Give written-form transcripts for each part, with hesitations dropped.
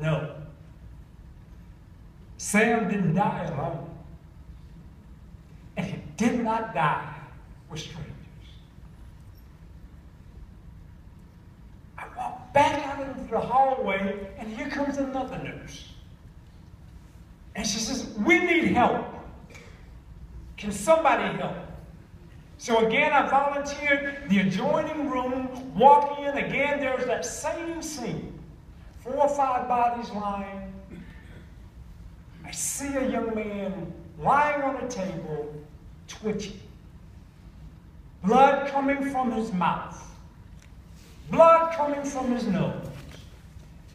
No. Sam didn't die alone. And he did not die with strangers. I walked back out into the hallway, and here comes another nurse. And she says, we need help. Can somebody help? So again, I volunteered the adjoining room, walk in, again, there's that same scene. 4 or 5 bodies lying. I see a young man lying on a table, twitching. Blood coming from his mouth. Blood coming from his nose.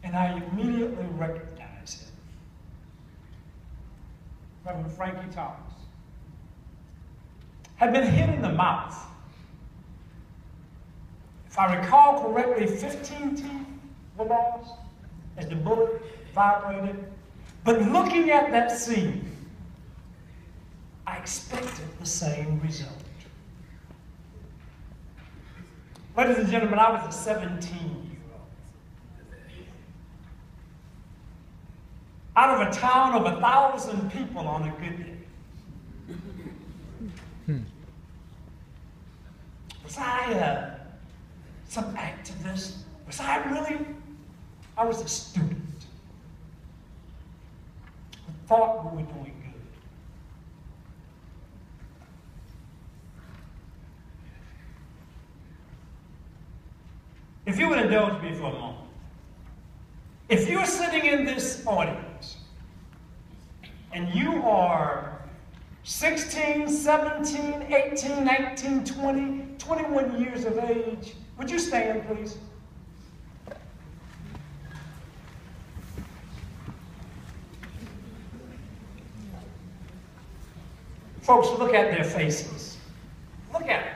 And I immediately recognize him. Reverend Frankie Thomas had been hit in the mouth. If I recall correctly, 15 teeth were lost as the bullet vibrated. But looking at that scene, I expected the same result. Ladies and gentlemen, I was a 17-year-old. Out of a town of 1,000 people on a good day. Was I some activist? Was I really? I was a student who thought we were doing good. If you would indulge me for a moment. If you're sitting in this audience and you are 16, 17, 18, 19, 20, 21 years of age, would you stand, please? Folks, look at their faces. Look at it.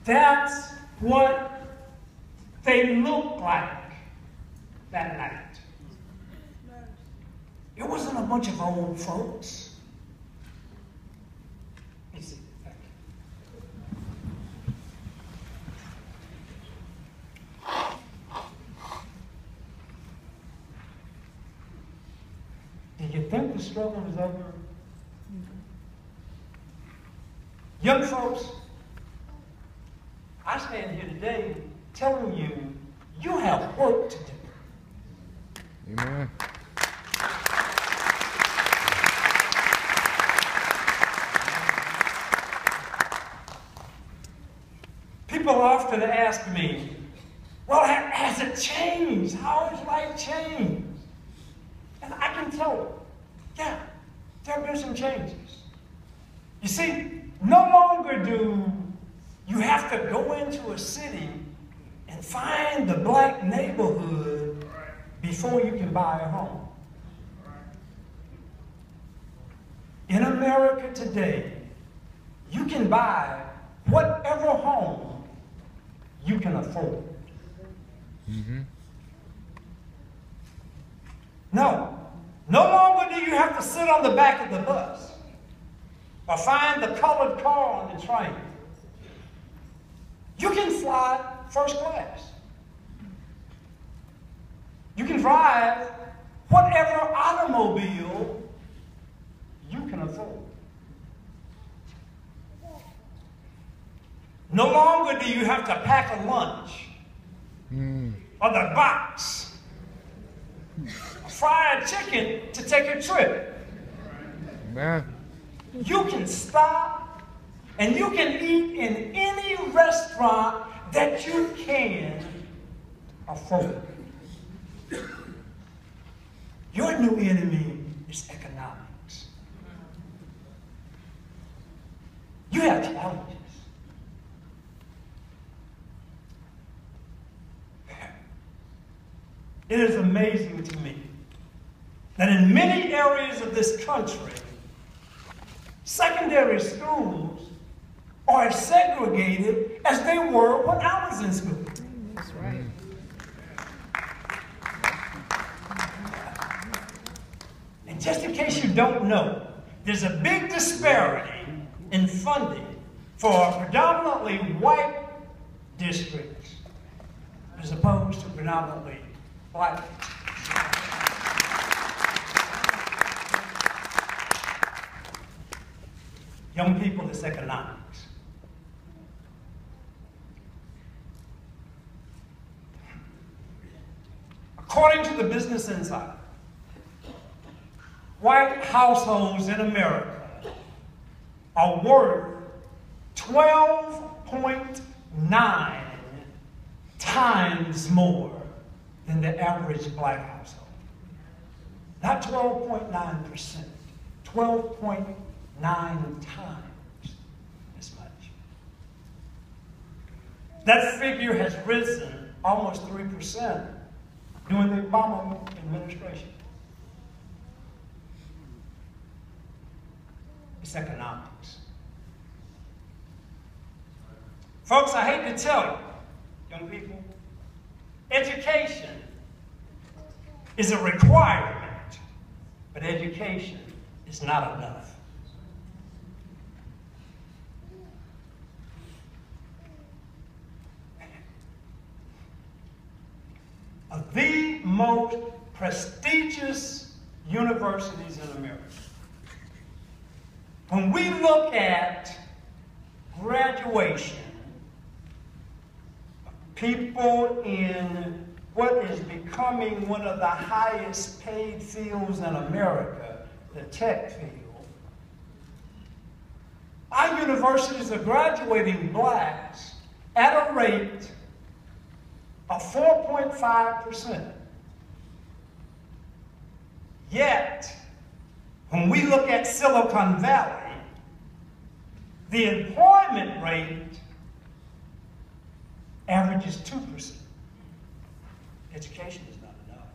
That's what they looked like that night. It wasn't a bunch of old folks. Let me see. Thank you. Do you think the struggle is over? Young folks, I stand here today telling you, you have work to do. Amen. People often ask me, well, has it changed? How has life changed? And I can tell them, yeah, there have been some changes. You see, no longer do you have to go into a city and find the black neighborhood before you can buy a home. In America today, you can buy whatever home you can afford. Mm-hmm. No longer do you have to sit on the back of the bus or find the colored car on the train. You can fly first class. You can drive whatever automobile you can afford. No longer do you have to pack a lunch or the box, a fried chicken to take a trip. Amen. You can stop and you can eat in any restaurant that you can afford. Your new enemy is economics. You have challenges. It is amazing to me that in many areas of this country, secondary schools are as segregated as they were when I was in school. That's right. And just in case you don't know, there's a big disparity in funding for predominantly white districts as opposed to predominantly black people. Young people, it's economics. According to the Business Insider, white households in America are worth 12.9 times more than the average black household. Not 12.9%, 12.9 times as much. That figure has risen almost 3% during the Obama administration. It's economics. Folks, I hate to tell you, young people, education is a requirement, but education is not enough. Of the most prestigious universities in America, when we look at graduation, people in what is becoming one of the highest paid fields in America, the tech field, our universities are graduating blacks at a rate of 4.5%. Yet, when we look at Silicon Valley, the employment rate averages 2%. Education is not enough.